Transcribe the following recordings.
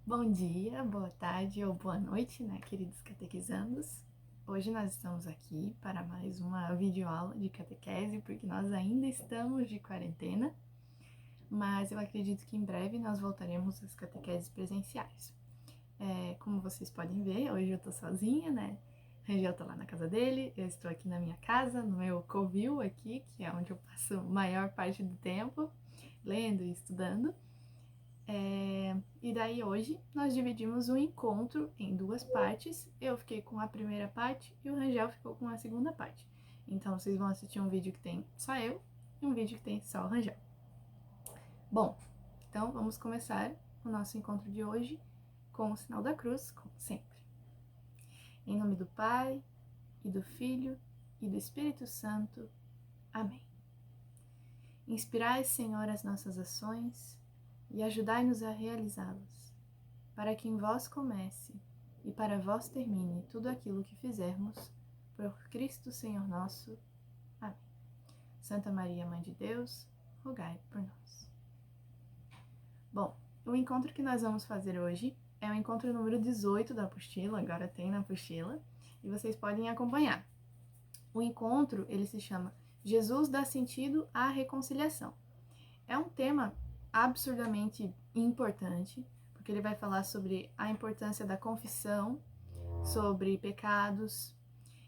Bom dia, boa tarde ou boa noite, né, queridos catequizandos? Hoje nós estamos aqui para mais uma videoaula de catequese, porque nós ainda estamos de quarentena, mas eu acredito que em breve nós voltaremos às catequeses presenciais. Como vocês podem ver, hoje eu tô sozinha, né? Rangel tá lá na casa dele, eu estou aqui na minha casa, no meu covil aqui, que é onde eu passo a maior parte do tempo, lendo e estudando. E daí hoje nós dividimos o encontro em duas partes. Eu fiquei com a primeira parte e o Rangel ficou com a segunda parte. Então vocês vão assistir um vídeo que tem só eu e um vídeo que tem só o Rangel. Bom, então vamos começar o nosso encontro de hoje com o sinal da cruz, como sempre. Em nome do Pai, e do Filho, e do Espírito Santo. Amém. Inspirai, Senhor, as nossas ações e ajudai-nos a realizá-las, para que em vós comece e para vós termine tudo aquilo que fizermos, por Cristo Senhor nosso. Amém. Santa Maria, Mãe de Deus, rogai por nós. Bom, o encontro que nós vamos fazer hoje é o encontro número 18 da apostila, agora tem na apostila, e vocês podem acompanhar. O encontro, ele se chama Jesus dá sentido à reconciliação. É um tema absurdamente importante, porque ele vai falar sobre a importância da confissão, sobre pecados.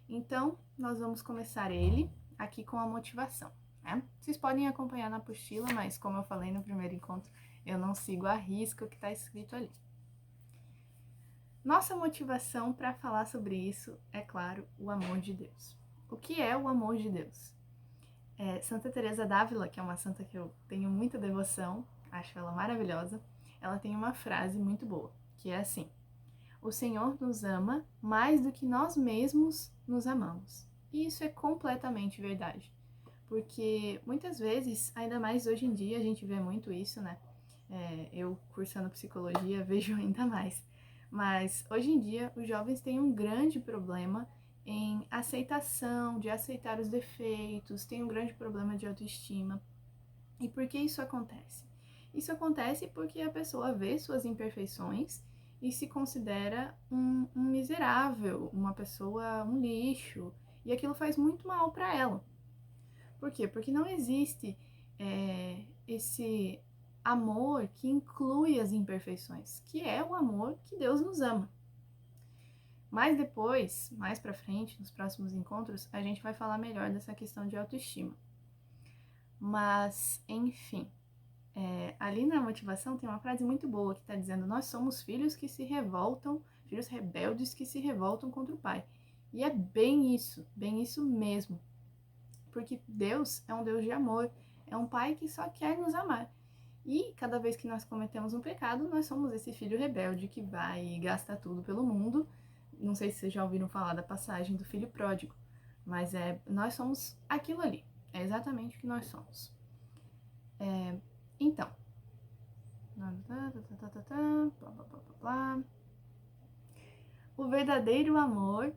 Então, nós vamos começar ele aqui com a motivação, né? Vocês podem acompanhar na apostila, mas como eu falei no primeiro encontro, eu não sigo a risca o que está escrito ali. Nossa motivação para falar sobre isso é, claro, o amor de Deus. O que é o amor de Deus? Santa Teresa d'Ávila, que é uma santa que eu tenho muita devoção, acho ela maravilhosa, ela tem uma frase muito boa, que é assim: o Senhor nos ama mais do que nós mesmos nos amamos. E isso é completamente verdade, porque muitas vezes, ainda mais hoje em dia, a gente vê muito isso, né? Eu cursando psicologia vejo ainda mais. Mas hoje em dia os jovens têm um grande problema em aceitação, de aceitar os defeitos, tem um grande problema de autoestima. E por que isso acontece? Isso acontece porque a pessoa vê suas imperfeições e se considera um miserável, uma pessoa, um lixo, e aquilo faz muito mal para ela. Por quê? Porque não existe esse amor que inclui as imperfeições, que é o amor que Deus nos ama. Mas depois, mais pra frente, nos próximos encontros, a gente vai falar melhor dessa questão de autoestima. Mas, enfim, ali na motivação tem uma frase muito boa que está dizendo: nós somos filhos que se revoltam, filhos rebeldes que se revoltam contra o Pai. E é bem isso mesmo. Porque Deus é um Deus de amor, é um Pai que só quer nos amar. E cada vez que nós cometemos um pecado, nós somos esse filho rebelde que vai e gasta tudo pelo mundo. Não sei se vocês já ouviram falar da passagem do filho pródigo, mas nós somos aquilo ali. É exatamente o que nós somos. Então, o verdadeiro amor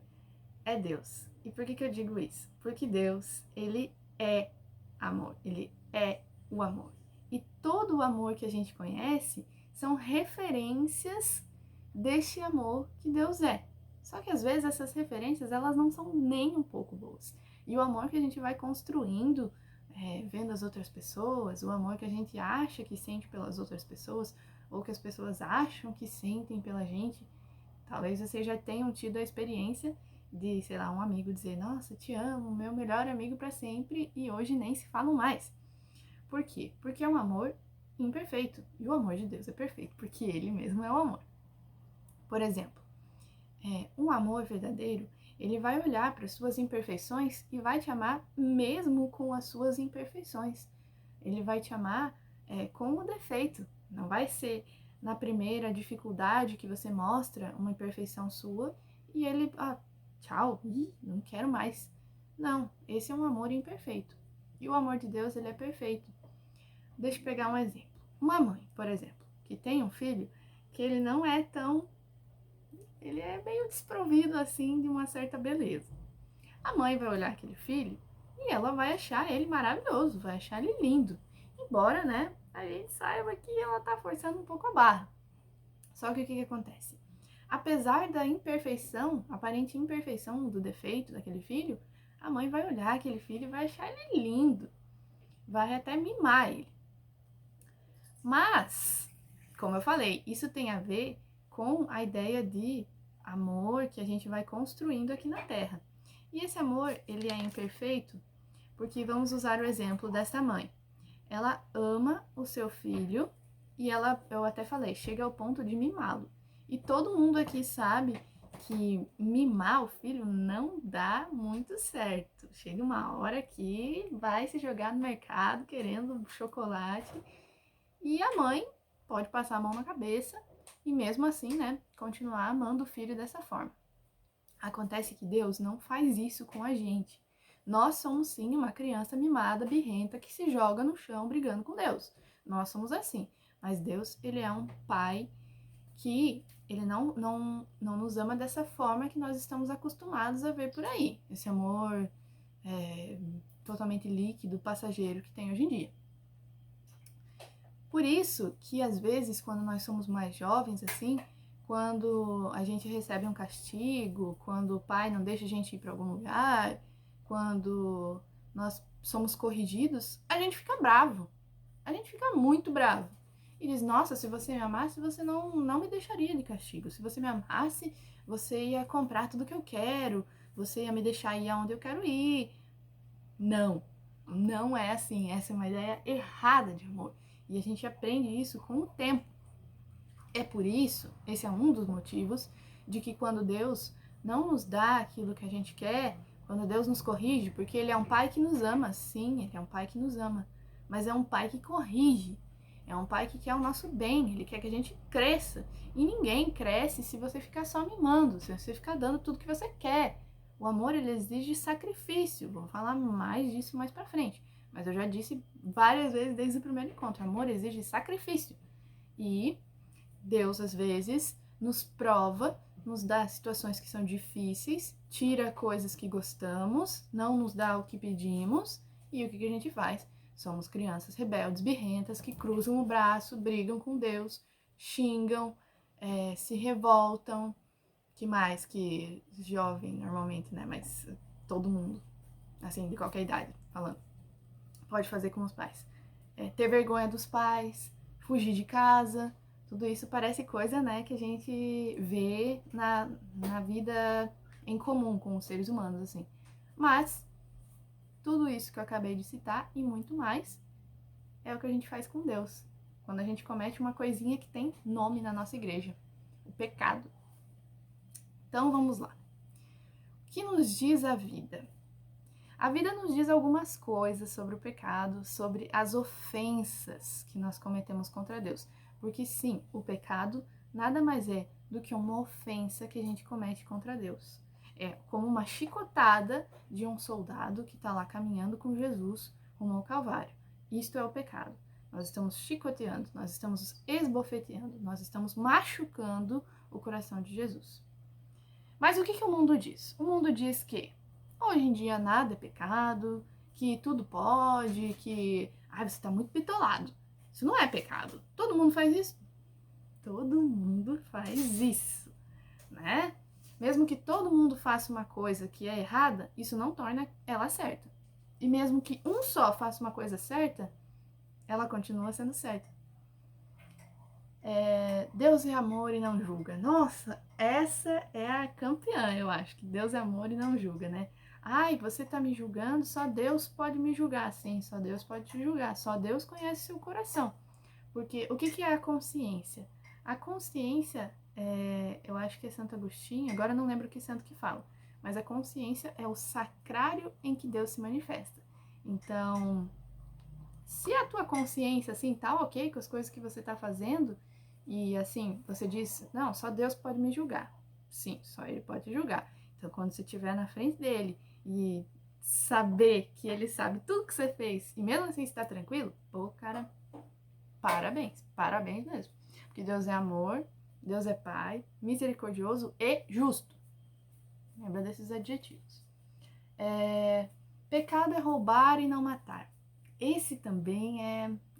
é Deus. E por que eu digo isso? Porque Deus, ele é amor, ele é o amor. E todo o amor que a gente conhece são referências deste amor que Deus é. Só que às vezes essas referências, elas não são nem um pouco boas. E o amor que a gente vai construindo, vendo as outras pessoas, o amor que a gente acha que sente pelas outras pessoas, ou que as pessoas acham que sentem pela gente, talvez vocês já tenham tido a experiência de, sei lá, um amigo dizer: nossa, te amo, meu melhor amigo para sempre, e hoje nem se falam mais. Por quê? Porque é um amor imperfeito. E o amor de Deus é perfeito, porque ele mesmo é o amor. Por exemplo, um amor verdadeiro, ele vai olhar para as suas imperfeições e vai te amar mesmo com as suas imperfeições. Ele vai te amar com o defeito. Não vai ser na primeira dificuldade que você mostra uma imperfeição sua e ele, tchau, não quero mais. Não, esse é um amor imperfeito. E o amor de Deus, ele é perfeito. Deixa eu pegar um exemplo. Uma mãe, por exemplo, que tem um filho que ele não é tão... ele é meio desprovido, assim, de uma certa beleza. A mãe vai olhar aquele filho e ela vai achar ele maravilhoso, vai achar ele lindo. Embora, né, a gente saiba que ela tá forçando um pouco a barra. Só que o que acontece? Apesar da imperfeição, aparente imperfeição do defeito daquele filho, a mãe vai olhar aquele filho e vai achar ele lindo, vai até mimar ele. Mas, como eu falei, isso tem a ver com a ideia de amor que a gente vai construindo aqui na Terra. E esse amor, ele é imperfeito porque vamos usar o exemplo dessa mãe. Ela ama o seu filho e ela, eu até falei, chega ao ponto de mimá-lo. E todo mundo aqui sabe que mimar o filho não dá muito certo. Chega uma hora que vai se jogar no mercado querendo chocolate e a mãe pode passar a mão na cabeça e mesmo assim, né, continuar amando o filho dessa forma. Acontece que Deus não faz isso com a gente. Nós somos sim uma criança mimada, birrenta, que se joga no chão brigando com Deus. Nós somos assim. Mas Deus, ele é um pai que ele não nos ama dessa forma que nós estamos acostumados a ver por aí. Esse amor totalmente líquido, passageiro que tem hoje em dia. Por isso que às vezes, quando nós somos mais jovens, assim, quando a gente recebe um castigo, quando o pai não deixa a gente ir para algum lugar, quando nós somos corrigidos, a gente fica bravo. A gente fica muito bravo. E diz, nossa, se você me amasse, você não me deixaria de castigo. Se você me amasse, você ia comprar tudo que eu quero, você ia me deixar ir aonde eu quero ir. Não, não é assim. Essa é uma ideia errada de amor. E a gente aprende isso com o tempo. É por isso, esse é um dos motivos, de que quando Deus não nos dá aquilo que a gente quer, quando Deus nos corrige, porque Ele é um pai que nos ama, sim, Ele é um pai que nos ama, mas é um pai que corrige, é um pai que quer o nosso bem, Ele quer que a gente cresça. E ninguém cresce se você ficar só mimando, se você ficar dando tudo que você quer. O amor, ele exige sacrifício, vamos falar mais disso mais pra frente. Mas eu já disse várias vezes desde o primeiro encontro, amor exige sacrifício. E Deus, às vezes, nos prova, nos dá situações que são difíceis, tira coisas que gostamos, não nos dá o que pedimos, e o que a gente faz? Somos crianças rebeldes, birrentas, que cruzam o braço, brigam com Deus, xingam, se revoltam, que mais que jovem normalmente, né? Mas todo mundo, assim, de qualquer idade, falando, pode fazer com os pais. Ter vergonha dos pais, fugir de casa, tudo isso parece coisa, né, que a gente vê na vida em comum com os seres humanos, assim. Mas tudo isso que eu acabei de citar e muito mais é o que a gente faz com Deus. Quando a gente comete uma coisinha que tem nome na nossa igreja, o pecado. Então vamos lá. O que nos diz a vida? A vida nos diz algumas coisas sobre o pecado, sobre as ofensas que nós cometemos contra Deus. Porque sim, o pecado nada mais é do que uma ofensa que a gente comete contra Deus. É como uma chicotada de um soldado que está lá caminhando com Jesus rumo ao Calvário. Isto é o pecado. Nós estamos chicoteando, nós estamos esbofeteando, nós estamos machucando o coração de Jesus. Mas o que o mundo diz? O mundo diz que hoje em dia nada é pecado, que tudo pode, que você está muito bitolado. Isso não é pecado. Todo mundo faz isso? Todo mundo faz isso, né? Mesmo que todo mundo faça uma coisa que é errada, isso não torna ela certa. E mesmo que um só faça uma coisa certa, ela continua sendo certa. Deus é amor e não julga. Nossa, essa é a campeã, eu acho, que Deus é amor e não julga, né? Ai, você tá me julgando, só Deus pode me julgar. Sim, só Deus pode te julgar, só Deus conhece seu coração. Porque o que é a consciência? A consciência, eu acho que é Santo Agostinho, agora eu não lembro que santo que fala, mas a consciência é o sacrário em que Deus se manifesta. Então, se a tua consciência, assim, tá ok com as coisas que você tá fazendo, e assim, você diz, não, só Deus pode me julgar. Sim, só Ele pode te julgar. Então, quando você estiver na frente dele e saber que Ele sabe tudo que você fez, e mesmo assim está tranquilo, pô, cara, parabéns, parabéns mesmo. Porque Deus é amor, Deus é Pai, misericordioso e justo. Lembra desses adjetivos. Pecado é roubar e não matar. Esse também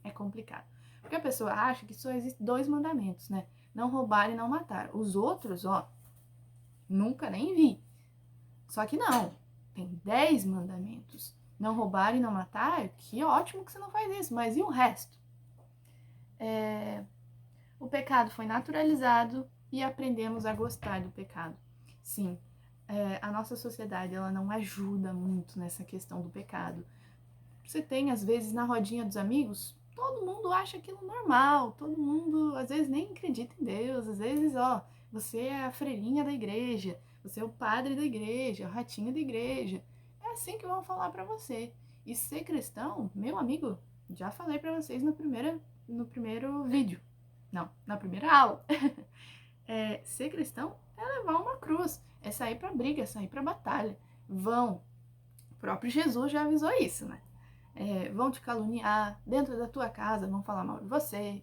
é complicado. Porque a pessoa acha que só existem 2 mandamentos, né? não roubar e não matar. Os outros, ó, nunca nem vi. Só que não, tem 10 mandamentos. Não roubar e não matar, que ótimo que você não faz isso, mas e o resto? O pecado foi naturalizado e aprendemos a gostar do pecado. Sim, a nossa sociedade ela não ajuda muito nessa questão do pecado. Você tem, às vezes, na rodinha dos amigos, todo mundo acha aquilo normal, todo mundo, às vezes, nem acredita em Deus, às vezes, ó, você é a freirinha da igreja, você é o padre da igreja, o ratinho da igreja. É assim que vão falar pra você. E ser cristão, meu amigo, já falei pra vocês no primeiro vídeo. Não, na primeira aula. Ser cristão é levar uma cruz, é sair pra briga, é sair pra batalha. O próprio Jesus já avisou isso, né? Vão te caluniar dentro da tua casa, vão falar mal de você,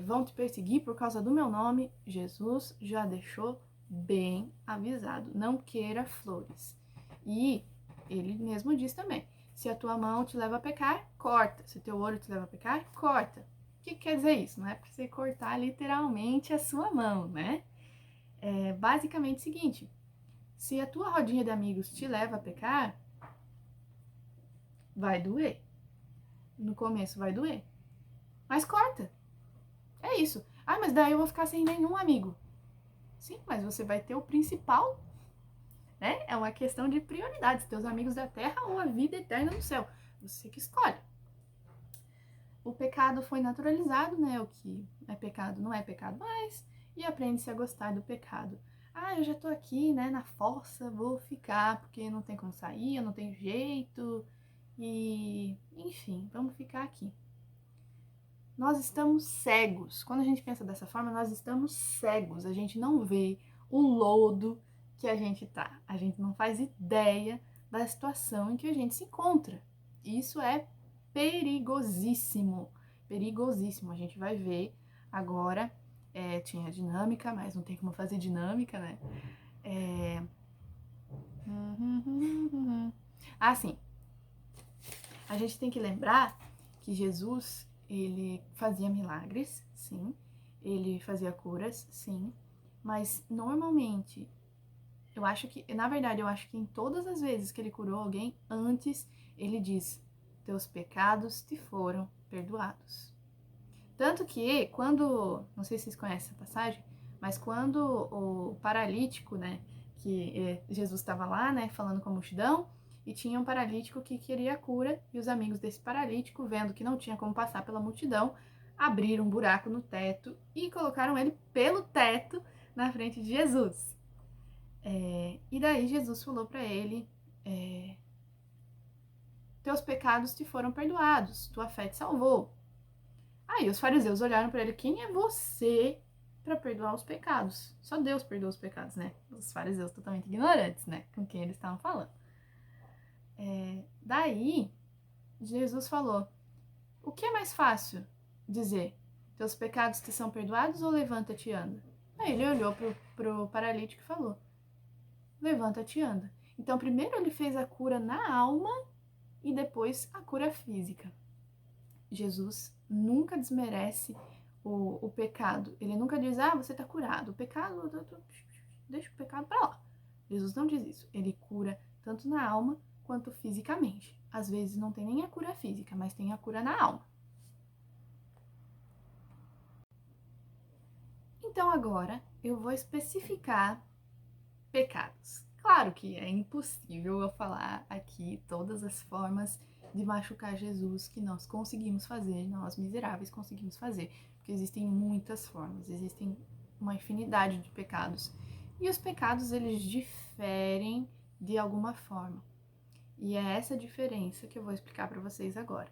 vão te perseguir por causa do meu nome. Jesus já deixou bem avisado, não queira flores. E ele mesmo diz também, se a tua mão te leva a pecar, corta. Se o teu olho te leva a pecar, corta. O que quer dizer isso? Não é para você cortar literalmente a sua mão, né? É basicamente o seguinte, se a tua rodinha de amigos te leva a pecar, vai doer. No começo vai doer. Mas corta. É isso. Ah, mas daí eu vou ficar sem nenhum amigo. Sim, mas você vai ter o principal, né? É uma questão de prioridades. Teus amigos da terra ou a vida eterna no céu. Você que escolhe. O pecado foi naturalizado, né? O que é pecado não é pecado mais. E aprende-se a gostar do pecado. Ah, eu já tô aqui, né? Na força, vou ficar, porque não tem como sair, eu não tenho jeito. E, enfim, vamos ficar aqui. Nós estamos cegos. Quando a gente pensa dessa forma, nós estamos cegos. A gente não vê o lodo que a gente tá. A gente não faz ideia da situação em que a gente se encontra. Isso é perigosíssimo. Perigosíssimo. A gente vai ver agora. Tinha dinâmica, mas não tem como fazer dinâmica, né? Sim. A gente tem que lembrar que Jesus, ele fazia milagres, sim. Ele fazia curas, sim. Mas normalmente, eu acho que em todas as vezes que ele curou alguém, antes ele diz: teus pecados te foram perdoados. Tanto que quando, não sei se vocês conhecem essa passagem, mas quando o paralítico, né, que Jesus estava lá, né, falando com a multidão, e tinha um paralítico que queria a cura, e os amigos desse paralítico, vendo que não tinha como passar pela multidão, abriram um buraco no teto e colocaram ele pelo teto na frente de Jesus. E daí Jesus falou para ele: teus pecados te foram perdoados, tua fé te salvou. Aí os fariseus olharam para ele: quem é você para perdoar os pecados? Só Deus perdoa os pecados, né? Os fariseus totalmente ignorantes, né? Com quem eles estavam falando. Daí, Jesus falou: o que é mais fácil dizer? Teus pecados te são perdoados ou levanta-te e anda? Aí ele olhou pro paralítico e falou: levanta-te e anda. Então, primeiro ele fez a cura na alma e depois a cura física. Jesus nunca desmerece o pecado. Ele nunca diz: ah, você está curado. O pecado, deixa o pecado para lá. Jesus não diz isso. Ele cura tanto na alma quanto fisicamente. Às vezes não tem nem a cura física, mas tem a cura na alma. Então agora eu vou especificar pecados. Claro que é impossível eu falar aqui todas as formas de machucar Jesus que nós conseguimos fazer, nós miseráveis conseguimos fazer, porque existem muitas formas, existem uma infinidade de pecados. E os pecados, eles diferem de alguma forma. E é essa diferença que eu vou explicar para vocês agora.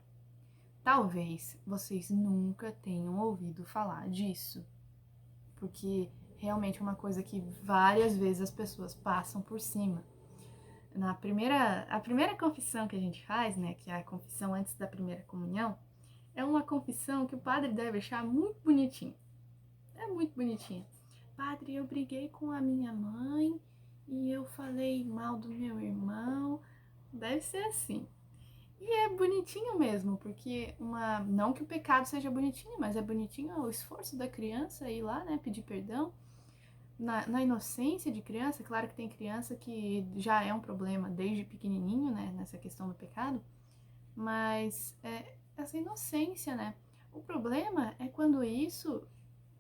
Talvez vocês nunca tenham ouvido falar disso, porque realmente é uma coisa que várias vezes as pessoas passam por cima. A primeira confissão que a gente faz, né, que é a confissão antes da primeira comunhão, é uma confissão que o padre deve achar muito bonitinho. É muito bonitinho. Padre, eu briguei com a minha mãe e eu falei mal do meu irmão. Deve ser assim. E é bonitinho mesmo, porque não que o pecado seja bonitinho, mas é bonitinho o esforço da criança ir lá, né, pedir perdão. Na inocência de criança, claro que tem criança que já é um problema desde pequenininho, né, nessa questão do pecado, mas essa inocência, né? O problema é quando isso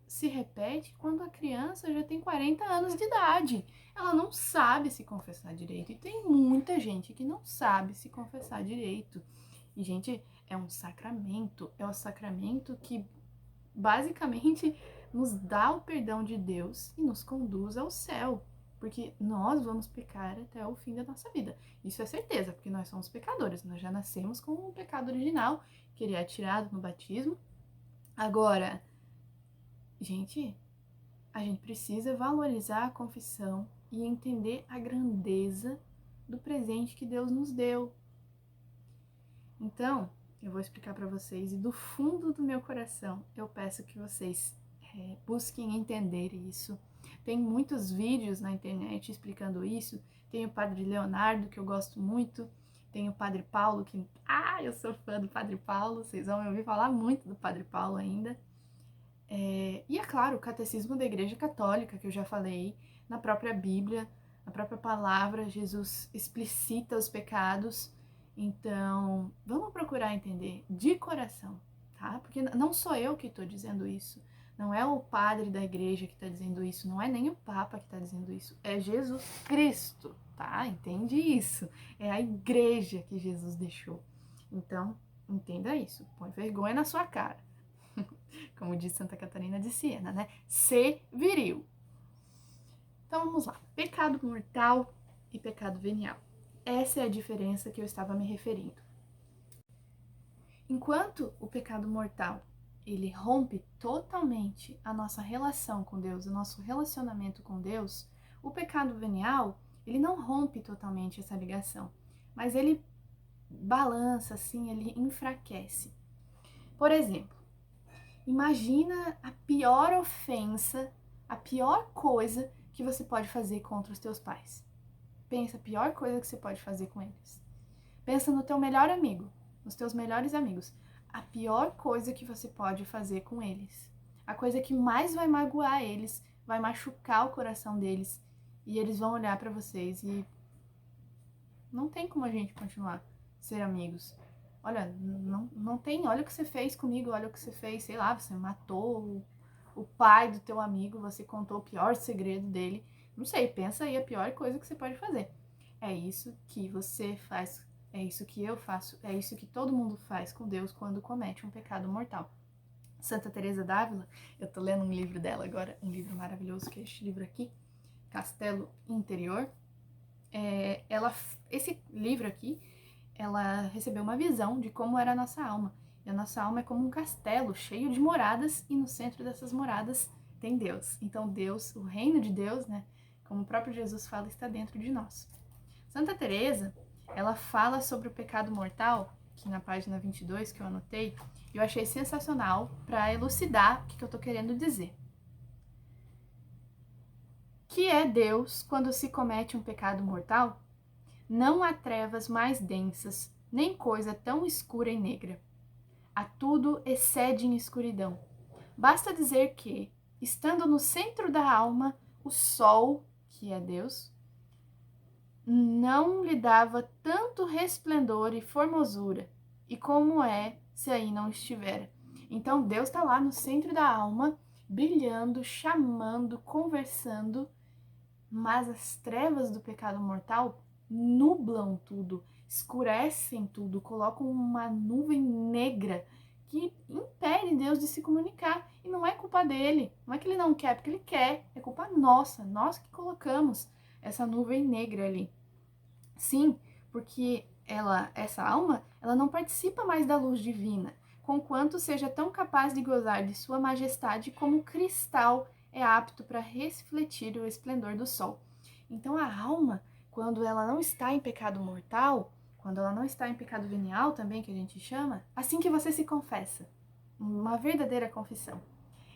se repete quando a criança já tem 40 anos de idade. Ela não sabe se confessar direito. E tem muita gente que não sabe se confessar direito. E, gente, é um sacramento. É o sacramento que basicamente nos dá o perdão de Deus e nos conduz ao céu. Porque nós vamos pecar até o fim da nossa vida. Isso é certeza, porque nós somos pecadores. Nós já nascemos com o pecado original, que ele é tirado no batismo. Agora, gente, a gente precisa valorizar a confissão e entender a grandeza do presente que Deus nos deu. Então, eu vou explicar para vocês e do fundo do meu coração eu peço que vocês busquem entender isso. Tem muitos vídeos na internet explicando isso. Tem o Padre Leonardo, que eu gosto muito. Tem o Padre Paulo, que... eu sou fã do Padre Paulo. Vocês vão me ouvir falar muito do Padre Paulo ainda. E é claro, o Catecismo da Igreja Católica, que eu já falei, na própria Bíblia, na própria palavra, Jesus explicita os pecados. Então, vamos procurar entender de coração, tá? Porque não sou eu que estou dizendo isso, não é o padre da igreja que está dizendo isso, não é nem o Papa que está dizendo isso, é Jesus Cristo, tá? Entende isso? É a igreja que Jesus deixou. Então, entenda isso, põe vergonha na sua cara. Como diz Santa Catarina de Siena, né? Ser viril. Então vamos lá. Pecado mortal e pecado venial. Essa é a diferença que eu estava me referindo. Enquanto o pecado mortal, ele rompe totalmente a nossa relação com Deus, o nosso relacionamento com Deus, o pecado venial, ele não rompe totalmente essa ligação, mas ele balança, assim, ele enfraquece. Por exemplo, imagina a pior ofensa, a pior coisa que você pode fazer contra os teus pais. Pensa a pior coisa que você pode fazer com eles. Pensa no teu melhor amigo, nos teus melhores amigos. A pior coisa que você pode fazer com eles. A coisa que mais vai magoar eles, vai machucar o coração deles. E eles vão olhar pra vocês e... não tem como a gente continuar a ser amigos. Olha, não tem, olha o que você fez comigo, olha o que você fez, sei lá, você matou o pai do teu amigo, você contou o pior segredo dele. Não sei, pensa aí a pior coisa que você pode fazer. É isso que você faz, é isso que eu faço, é isso que todo mundo faz com Deus quando comete um pecado mortal. Santa Teresa d'Ávila, eu tô lendo um livro dela agora, um livro maravilhoso, que é este livro aqui, Castelo Interior. Esse livro aqui, ela recebeu uma visão de como era a nossa alma. E a nossa alma é como um castelo cheio de moradas, e no centro dessas moradas tem Deus. Então Deus, o reino de Deus, né, como o próprio Jesus fala, está dentro de nós. Santa Teresa, ela fala sobre o pecado mortal, que na página 22 que eu anotei, eu achei sensacional para elucidar o que eu tô querendo dizer. Que é Deus quando se comete um pecado mortal? Não há trevas mais densas, nem coisa tão escura e negra. A tudo excede em escuridão. Basta dizer que, estando no centro da alma, o sol, que é Deus, não lhe dava tanto resplendor e formosura, e como é se aí não estivera. Então Deus está lá no centro da alma, brilhando, chamando, conversando, mas as trevas do pecado mortal nublam tudo, escurecem tudo, colocam uma nuvem negra que impede Deus de se comunicar. E não é culpa dele, não é que ele não quer, porque ele quer, é culpa nossa, nós que colocamos essa nuvem negra ali. Sim, porque essa alma, ela não participa mais da luz divina, conquanto seja tão capaz de gozar de sua majestade como o cristal é apto para refletir o esplendor do sol. Então a alma, quando ela não está em pecado mortal, quando ela não está em pecado venial também, que a gente chama, assim que você se confessa, uma verdadeira confissão,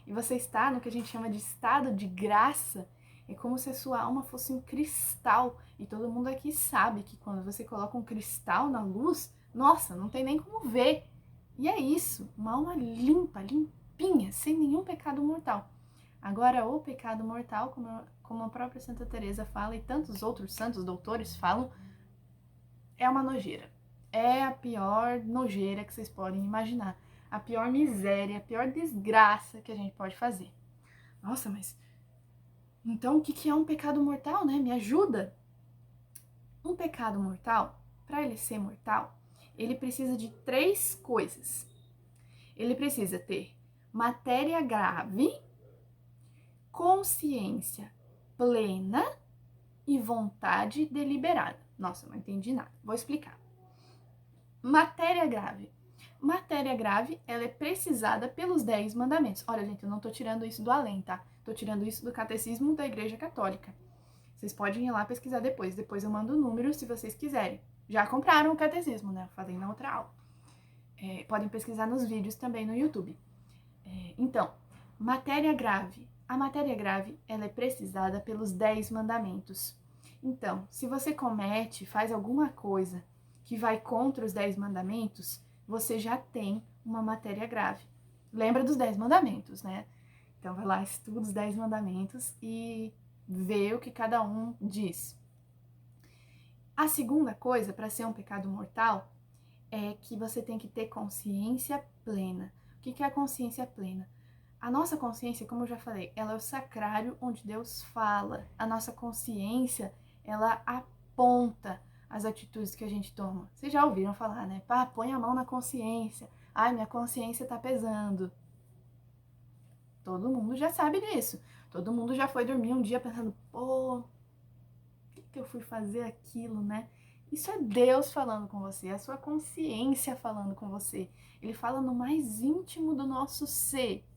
e você está no que a gente chama de estado de graça, é como se a sua alma fosse um cristal. E todo mundo aqui sabe que quando você coloca um cristal na luz, Nossa, não tem nem como ver. E é isso, uma alma limpa, limpinha, sem nenhum pecado mortal. Agora, o pecado mortal, como a própria Santa Teresa fala e tantos outros santos doutores falam, é uma nojeira. É a pior nojeira que vocês podem imaginar. A pior miséria, a pior desgraça que a gente pode fazer. Nossa, mas então o que é um pecado mortal, né? Me ajuda. Um pecado mortal, para ele ser mortal, ele precisa de 3 coisas. Ele precisa ter matéria grave, consciência plena e vontade deliberada. Nossa, não entendi nada. Vou explicar. Matéria grave. Matéria grave, ela é precisada pelos 10 mandamentos. Olha, gente, eu não tô tirando isso do além, tá? Tô tirando isso do catecismo da Igreja Católica. Vocês podem ir lá pesquisar depois. Depois eu mando o número se vocês quiserem. Já compraram o catecismo, né? Eu falei na outra aula. Podem pesquisar nos vídeos também no YouTube. Então, matéria grave. A matéria grave, ela é precisada pelos 10 mandamentos. Então, se você comete, faz alguma coisa que vai contra os 10 mandamentos, você já tem uma matéria grave. Lembra dos 10 mandamentos, né? Então, vai lá, estuda os 10 mandamentos e vê o que cada um diz. A segunda coisa, para ser um pecado mortal, é que você tem que ter consciência plena. O que é a consciência plena? A nossa consciência, como eu já falei, ela é o sacrário onde Deus fala. A nossa consciência, ela aponta as atitudes que a gente toma. Vocês já ouviram falar, né? Pá, põe a mão na consciência. Ai, minha consciência tá pesando. Todo mundo já sabe disso. Todo mundo já foi dormir um dia pensando, pô, por que eu fui fazer aquilo, né? Isso é Deus falando com você, é a sua consciência falando com você. Ele fala no mais íntimo do nosso ser.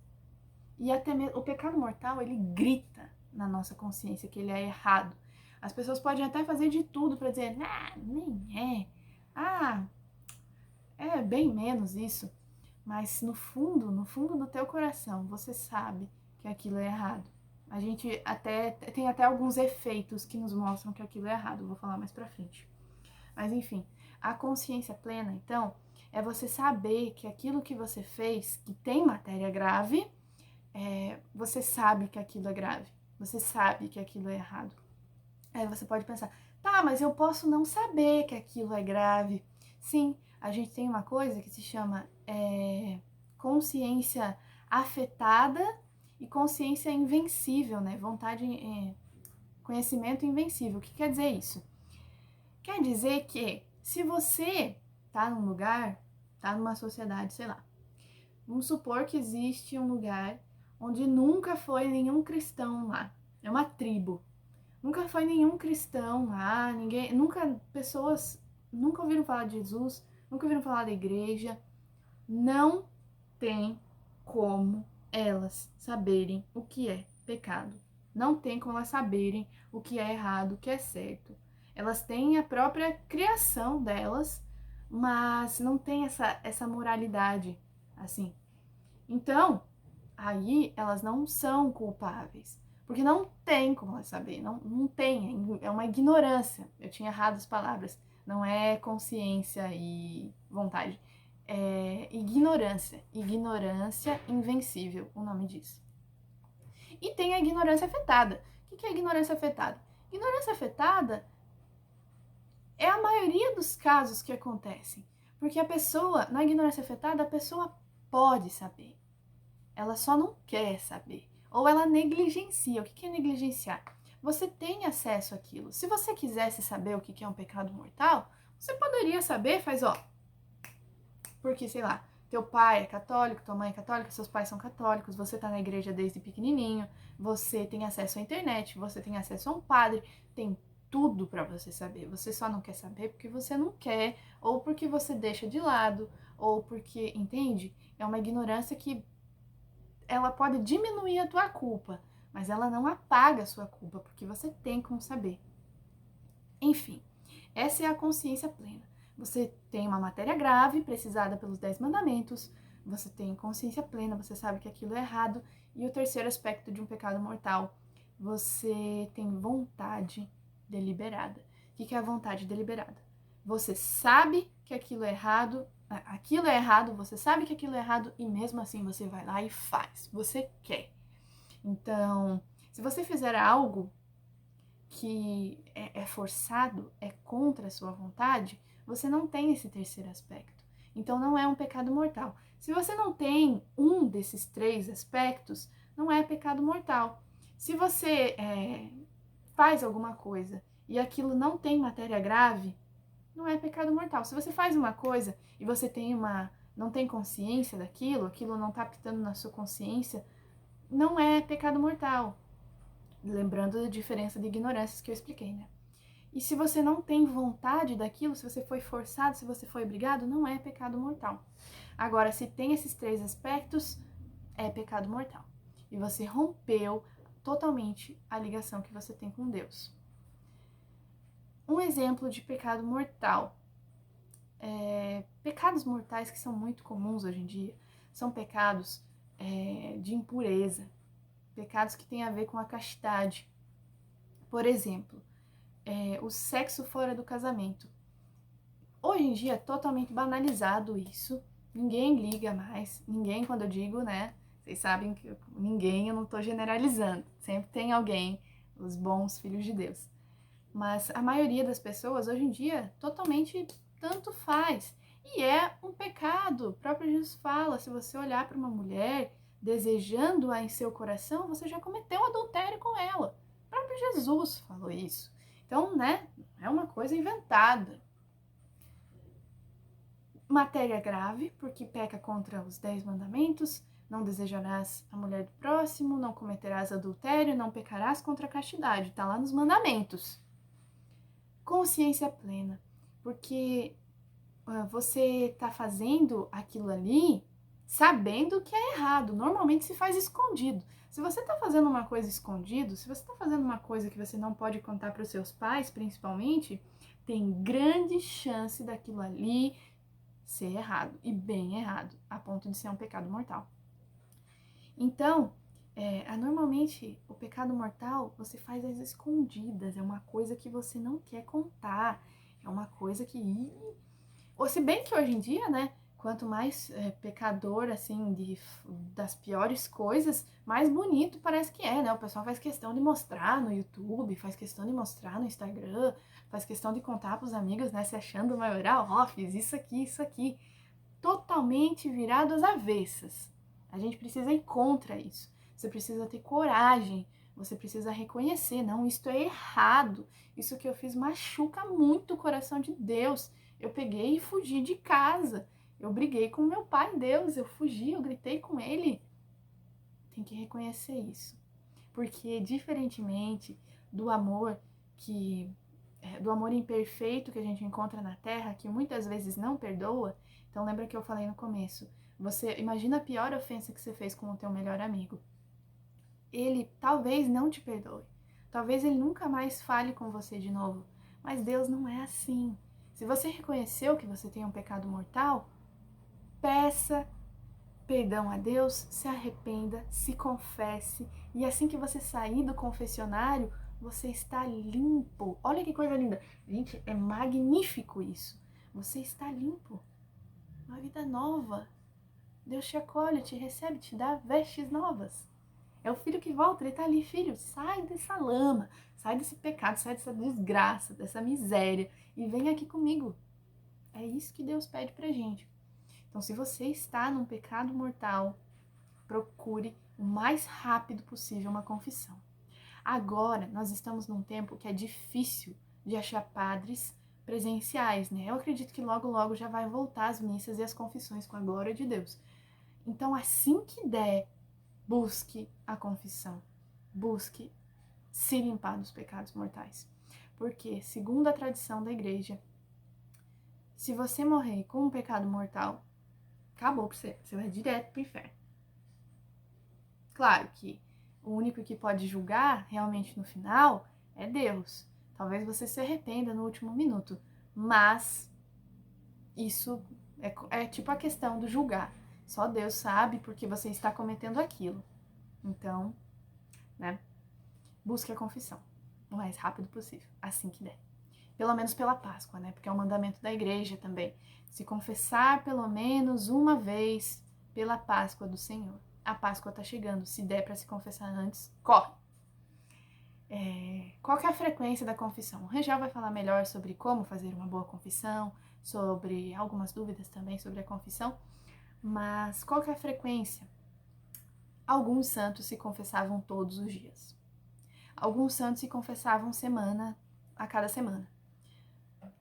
E até mesmo o pecado mortal, ele grita na nossa consciência que ele é errado. As pessoas podem até fazer de tudo para dizer, ah, nem é. Ah, é bem menos isso. Mas no fundo do teu coração, você sabe que aquilo é errado. A gente até tem até alguns efeitos que nos mostram que aquilo é errado. Vou falar mais pra frente. Mas enfim, a consciência plena, então, é você saber que aquilo que você fez, que tem matéria grave, você sabe que aquilo é grave, você sabe que aquilo é errado. Aí você pode pensar, tá, mas eu posso não saber que aquilo é grave. Sim, a gente tem uma coisa que se chama consciência afetada e consciência invencível, né? Conhecimento invencível. O que quer dizer isso? Quer dizer que se você tá num lugar, tá numa sociedade, sei lá, vamos supor que existe um lugar onde nunca foi nenhum cristão lá. É uma tribo. Nunca foi nenhum cristão lá, pessoas nunca ouviram falar de Jesus, nunca ouviram falar da igreja. Não tem como elas saberem o que é pecado. Não tem como elas saberem o que é errado, o que é certo. Elas têm a própria criação delas, mas não tem essa moralidade assim. Então, aí elas não são culpáveis. Porque não tem como elas saber, não tem, é uma ignorância. Eu tinha errado as palavras. Não é consciência e vontade. É ignorância. Ignorância invencível, o nome disso. E tem a ignorância afetada. O que é ignorância afetada? Ignorância afetada é a maioria dos casos que acontecem. Porque a pessoa, na ignorância afetada, a pessoa pode saber. Ela só não quer saber. Ou ela negligencia. O que é negligenciar? Você tem acesso àquilo. Se você quisesse saber o que é um pecado mortal, você poderia saber, faz ó. Porque, sei lá, teu pai é católico, tua mãe é católica, seus pais são católicos, você tá na igreja desde pequenininho, você tem acesso à internet, você tem acesso a um padre, tem tudo para você saber. Você só não quer saber porque você não quer, ou porque você deixa de lado, ou porque, entende? É uma ignorância que ela pode diminuir a tua culpa, mas ela não apaga a sua culpa, porque você tem como saber. Enfim, essa é a consciência plena. Você tem uma matéria grave, precisada pelos 10 mandamentos, você tem consciência plena, você sabe que aquilo é errado, e o terceiro aspecto de um pecado mortal, você tem vontade deliberada. O que é a vontade deliberada? Você sabe que aquilo é errado, você sabe que aquilo é errado e mesmo assim você vai lá e faz. Você quer. Então, se você fizer algo que é forçado, é contra a sua vontade, você não tem esse terceiro aspecto. Então, não é um pecado mortal. Se você não tem um desses três aspectos, não é pecado mortal. Se você faz alguma coisa e aquilo não tem matéria grave, não é pecado mortal. Se você faz uma coisa e você não tem consciência daquilo, aquilo não está pitando na sua consciência, não é pecado mortal. Lembrando da diferença de ignorâncias que eu expliquei, né? E se você não tem vontade daquilo, se você foi forçado, se você foi obrigado, não é pecado mortal. Agora, se tem esses três aspectos, é pecado mortal. E você rompeu totalmente a ligação que você tem com Deus. Um exemplo de pecado mortal. Pecados mortais que são muito comuns hoje em dia são pecados de impureza, pecados que têm a ver com a castidade. Por exemplo, o sexo fora do casamento. Hoje em dia é totalmente banalizado isso. Ninguém liga mais. Ninguém, quando eu digo, né? Vocês sabem que ninguém, eu não tô generalizando. Sempre tem alguém, os bons filhos de Deus. Mas a maioria das pessoas, hoje em dia, totalmente tanto faz. E é um pecado. O próprio Jesus fala, se você olhar para uma mulher desejando-a em seu coração, você já cometeu adultério com ela. O próprio Jesus falou isso. Então, né, é uma coisa inventada. Matéria grave, porque peca contra os 10 mandamentos, não desejarás a mulher do próximo, não cometerás adultério, não pecarás contra a castidade, tá lá nos mandamentos. Consciência plena, porque você tá fazendo aquilo ali sabendo que é errado, normalmente se faz escondido. Se você tá fazendo uma coisa escondido, se você tá fazendo uma coisa que você não pode contar para os seus pais, principalmente, tem grande chance daquilo ali ser errado, e bem errado, a ponto de ser um pecado mortal. Então, normalmente, o pecado mortal você faz às escondidas, é uma coisa que você não quer contar, é uma coisa que... Ou se bem que hoje em dia, né, quanto mais pecador, assim, das piores coisas, mais bonito parece que é, né? O pessoal faz questão de mostrar no YouTube, faz questão de mostrar no Instagram, faz questão de contar pros amigos, né, se achando o maioral, ó, fiz isso aqui. Totalmente virado às avessas. A gente precisa ir contra isso. Você precisa ter coragem, você precisa reconhecer, não, isto é errado, isso que eu fiz machuca muito o coração de Deus. Eu peguei e fugi de casa, eu briguei com meu pai, Deus, eu fugi, eu gritei com ele. Tem que reconhecer isso, porque diferentemente do amor do amor imperfeito que a gente encontra na Terra, que muitas vezes não perdoa. Então lembra que eu falei no começo, você imagina a pior ofensa que você fez com o teu melhor amigo. Ele talvez não te perdoe, talvez ele nunca mais fale com você de novo, mas Deus não é assim. Se você reconheceu que você tem um pecado mortal, peça perdão a Deus, se arrependa, se confesse, e assim que você sair do confessionário, você está limpo. Olha que coisa linda. Gente, é magnífico isso. Você está limpo. Uma vida nova. Deus te acolhe, te recebe, te dá vestes novas. É o filho que volta, ele está ali, filho, sai dessa lama, sai desse pecado, sai dessa desgraça, dessa miséria e vem aqui comigo. É isso que Deus pede pra gente. Então, se você está num pecado mortal, procure o mais rápido possível uma confissão. Agora, nós estamos num tempo que é difícil de achar padres presenciais, né? Eu acredito que logo, logo já vai voltar as missas e as confissões com a glória de Deus. Então, assim que der, busque a confissão. Busque se limpar dos pecados mortais. Porque, segundo a tradição da igreja, se você morrer com um pecado mortal, acabou pra você. Você vai direto pro inferno. Claro que o único que pode julgar realmente no final é Deus. Talvez você se arrependa no último minuto, mas isso é tipo a questão do julgar. Só Deus sabe porque você está cometendo aquilo. Então, né, busque a confissão o mais rápido possível, assim que der. pelo menos pela Páscoa, né? Porque é um mandamento da igreja também. Se confessar pelo menos uma vez pela Páscoa do Senhor. A Páscoa tá chegando, se der para se confessar antes, corre! Qual que é a frequência da confissão? O Rangel vai falar melhor sobre como fazer uma boa confissão, sobre algumas dúvidas também sobre a confissão, mas qual que é a frequência? Alguns santos se confessavam todos os dias. Alguns santos se confessavam a cada semana.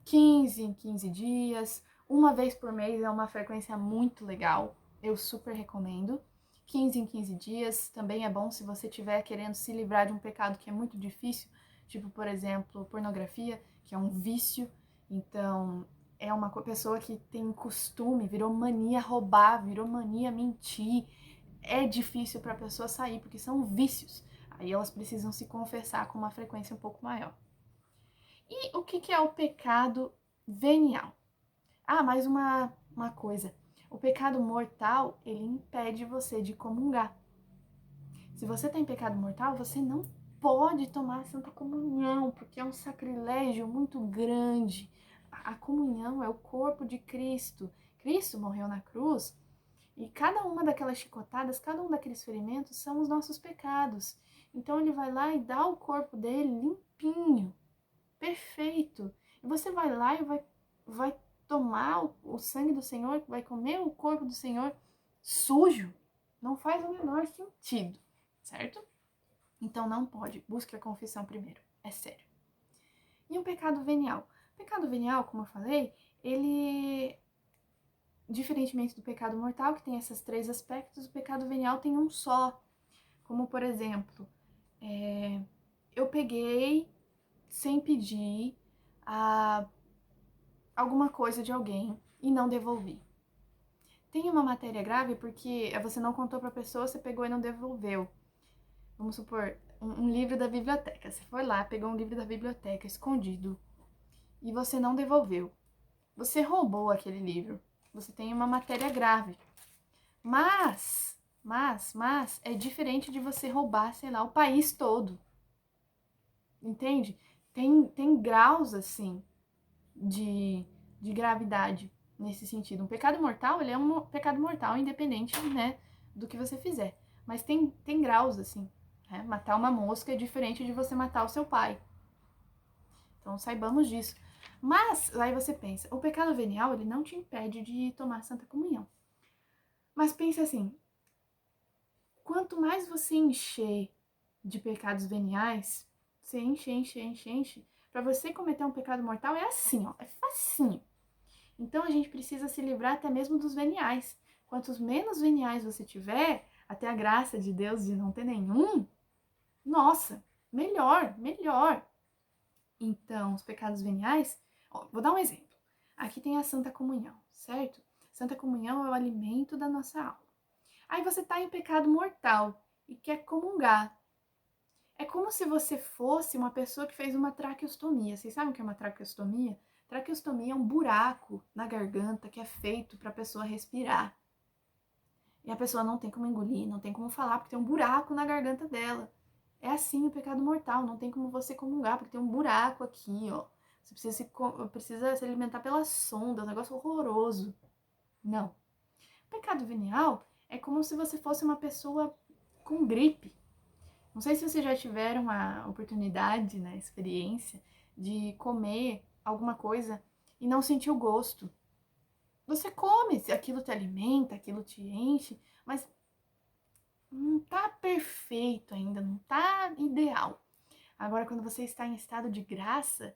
15 em 15 dias, uma vez por mês é uma frequência muito legal, eu super recomendo. 15 em 15 dias também é bom se você estiver querendo se livrar de um pecado que é muito difícil, tipo, por exemplo, pornografia, que é um vício. Então, é uma pessoa que tem costume, virou mania roubar, virou mania mentir. É difícil para a pessoa sair, porque são vícios. Aí elas precisam se confessar com uma frequência um pouco maior. E o que é o pecado venial? Mais uma coisa. O pecado mortal, ele impede você de comungar. Se você tem pecado mortal, você não pode tomar a Santa Comunhão, porque é um sacrilégio muito grande. A comunhão é o corpo de Cristo. Cristo morreu na cruz e cada uma daquelas chicotadas, cada um daqueles ferimentos são os nossos pecados. Então ele vai lá e dá o corpo dele limpinho, perfeito. E você vai lá e vai tomar o sangue do Senhor, vai comer o corpo do Senhor sujo. Não faz o menor sentido, certo? Então não pode. Busque a confissão primeiro. É sério. E o pecado venial? O pecado venial, como eu falei, ele, diferentemente do pecado mortal, que tem esses 3 aspectos, o pecado venial tem um só. Como, por exemplo, eu peguei sem pedir alguma coisa de alguém e não devolvi. Tem uma matéria grave porque você não contou para a pessoa, você pegou e não devolveu. Vamos supor, um livro da biblioteca. Você foi lá, pegou um livro da biblioteca escondido e você não devolveu. Você roubou aquele livro. Você tem uma matéria grave. Mas é diferente de você roubar, sei lá, o país todo. Entende? Tem graus, assim, de gravidade nesse sentido. Um pecado mortal, ele é um pecado mortal, independente, né, do que você fizer. Mas tem graus, assim. Né? Matar uma mosca é diferente de você matar o seu pai. Então, saibamos disso. Mas, aí você pensa, o pecado venial, ele não te impede de tomar Santa Comunhão. Mas pense assim, quanto mais você encher de pecados veniais, você enche, pra você cometer um pecado mortal é assim, ó, é facinho. Então a gente precisa se livrar até mesmo dos veniais. Quantos menos veniais você tiver, até a graça de Deus de não ter nenhum, nossa, melhor. Então, os pecados veniais, vou dar um exemplo. Aqui tem a Santa Comunhão, certo? Santa Comunhão é o alimento da nossa alma. Aí você tá em pecado mortal e quer comungar. É como se você fosse uma pessoa que fez uma traqueostomia. Vocês sabem o que é uma traqueostomia? Traqueostomia é um buraco na garganta que é feito para a pessoa respirar. E a pessoa não tem como engolir, não tem como falar, porque tem um buraco na garganta dela. É assim o pecado mortal, não tem como você comungar, porque tem um buraco aqui, ó. Você precisa se alimentar pela sonda, é um negócio horroroso. Não. O pecado venial é como se você fosse uma pessoa com gripe. Não sei se vocês já tiveram a oportunidade, né, experiência de comer alguma coisa e não sentir o gosto. Você come, aquilo te alimenta, aquilo te enche, mas não tá perfeito ainda, não tá ideal. Agora, quando você está em estado de graça,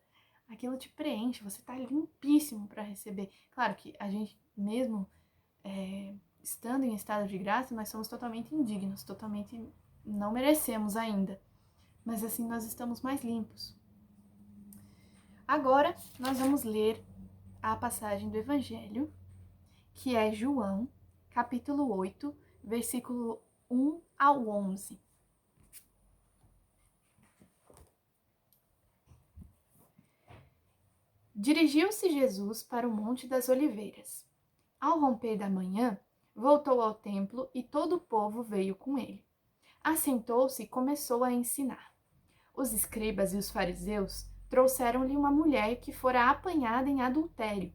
aquilo te preenche, você tá limpíssimo para receber. Claro que a gente, mesmo estando em estado de graça, nós somos totalmente indignos, totalmente não merecemos ainda. Mas assim nós estamos mais limpos. Agora, nós vamos ler a passagem do Evangelho, que é João, capítulo 8, versículo 1 ao 11. Dirigiu-se Jesus para o Monte das Oliveiras. Ao romper da manhã, voltou ao templo e todo o povo veio com ele. Assentou-se e começou a ensinar. Os escribas e os fariseus trouxeram-lhe uma mulher que fora apanhada em adultério.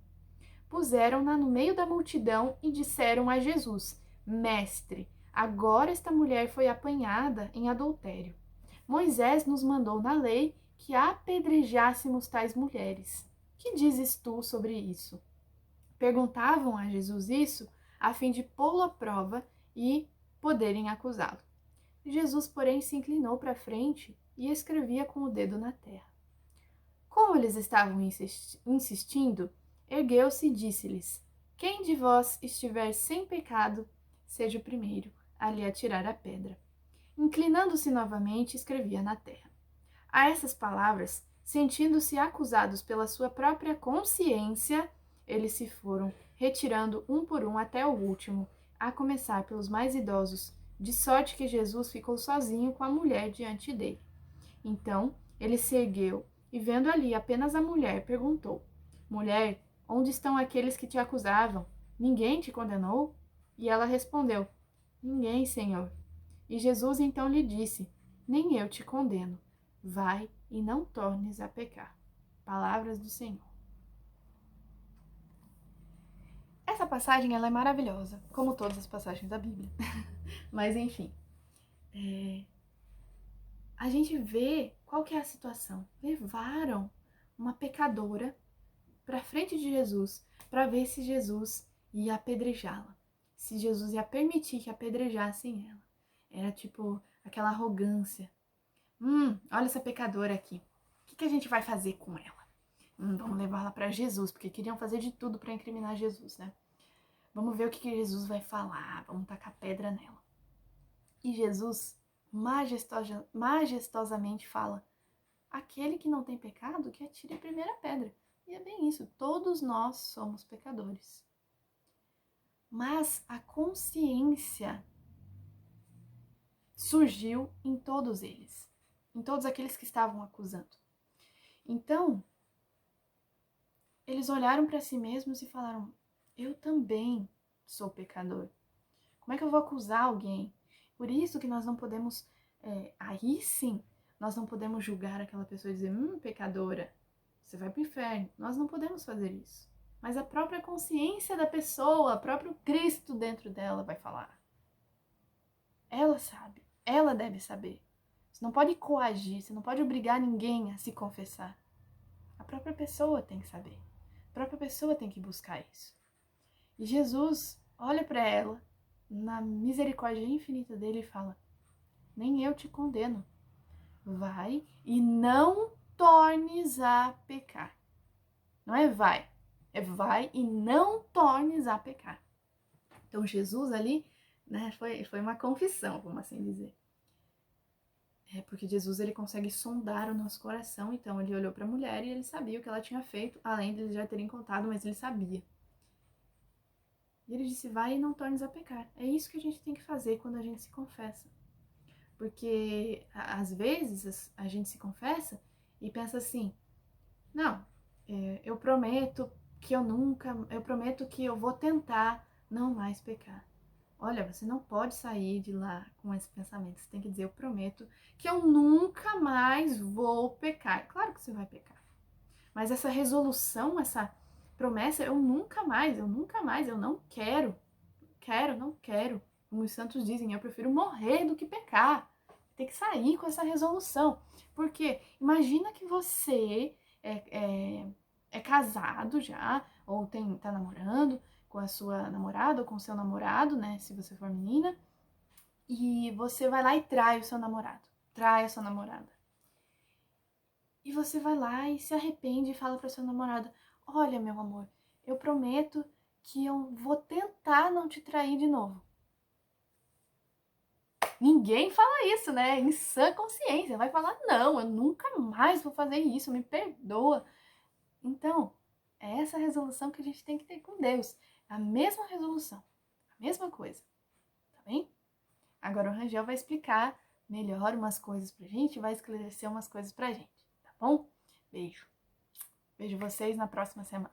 Puseram-na no meio da multidão e disseram a Jesus: Mestre, agora esta mulher foi apanhada em adultério. Moisés nos mandou na lei que apedrejássemos tais mulheres. Que dizes tu sobre isso? Perguntavam a Jesus isso a fim de pô-lo à prova e poderem acusá-lo. Jesus, porém, se inclinou para a frente e escrevia com o dedo na terra. Como eles estavam insistindo, ergueu-se e disse-lhes: Quem de vós estiver sem pecado, seja o primeiro a lhe atirar a pedra. Inclinando-se novamente, escrevia na terra. A essas palavras, sentindo-se acusados pela sua própria consciência, eles se foram, retirando um por um até o último, a começar pelos mais idosos, de sorte que Jesus ficou sozinho com a mulher diante dele. Então, ele se ergueu e, vendo ali apenas a mulher, perguntou: Mulher, onde estão aqueles que te acusavam? Ninguém te condenou? E ela respondeu: Ninguém, Senhor. E Jesus então lhe disse: Nem eu te condeno. Vai e não tornes a pecar. Palavras do Senhor. Essa passagem ela é maravilhosa, como todas as passagens da Bíblia. Mas enfim, a gente vê qual que é a situação. Levaram uma pecadora para frente de Jesus para ver se Jesus ia apedrejá-la, se Jesus ia permitir que apedrejassem ela. Era tipo aquela arrogância. Olha essa pecadora aqui. O que a gente vai fazer com ela? Vamos levá-la para Jesus, porque queriam fazer de tudo para incriminar Jesus, né? Vamos ver o que Jesus vai falar, vamos tacar pedra nela. E Jesus majestosamente fala: aquele que não tem pecado, que atire a primeira pedra. E é bem isso, todos nós somos pecadores. Mas a consciência surgiu em todos eles, em todos aqueles que estavam acusando. Então, eles olharam para si mesmos e falaram: eu também sou pecador. Como é que eu vou acusar alguém? Por isso que nós não podemos, aí sim, nós não podemos julgar aquela pessoa e dizer: pecadora, você vai para o inferno. Nós não podemos fazer isso. Mas a própria consciência da pessoa, o próprio Cristo dentro dela vai falar. Ela sabe, ela deve saber. Você não pode coagir, você não pode obrigar ninguém a se confessar. A própria pessoa tem que saber. A própria pessoa tem que buscar isso. E Jesus olha para ela, na misericórdia infinita dele, e fala: nem eu te condeno. Vai e não tornes a pecar. Não é vai, é vai e não tornes a pecar. Então Jesus ali, né, foi uma confissão, vamos assim dizer. Porque Jesus ele consegue sondar o nosso coração, então ele olhou para a mulher e ele sabia o que ela tinha feito, além de eles já terem contado, mas ele sabia. E ele disse: vai e não tornes a pecar. É isso que a gente tem que fazer quando a gente se confessa. Porque às vezes a gente se confessa e pensa assim: não, eu prometo eu prometo que eu vou tentar não mais pecar. Olha, você não pode sair de lá com esse pensamento. Você tem que dizer: eu prometo que eu nunca mais vou pecar. Claro que você vai pecar. Mas essa resolução, essa promessa: eu nunca mais, eu não quero. Não quero. Como os santos dizem, eu prefiro morrer do que pecar. Tem que sair com essa resolução. Porque imagina que você é casado já, ou tá namorando com a sua namorada ou com o seu namorado, né? Se você for menina, e você vai lá e trai o seu namorado, trai a sua namorada. E você vai lá e se arrepende e fala para sua namorada: olha, meu amor, eu prometo que eu vou tentar não te trair de novo. Ninguém fala isso, né? Em sã consciência. Vai falar: não, eu nunca mais vou fazer isso, me perdoa. Então, é essa resolução que a gente tem que ter com Deus. A mesma resolução, a mesma coisa. Tá bem? Agora o Rangel vai explicar melhor umas coisas pra gente, vai esclarecer umas coisas pra gente, tá bom? Beijo. Vejo vocês na próxima semana.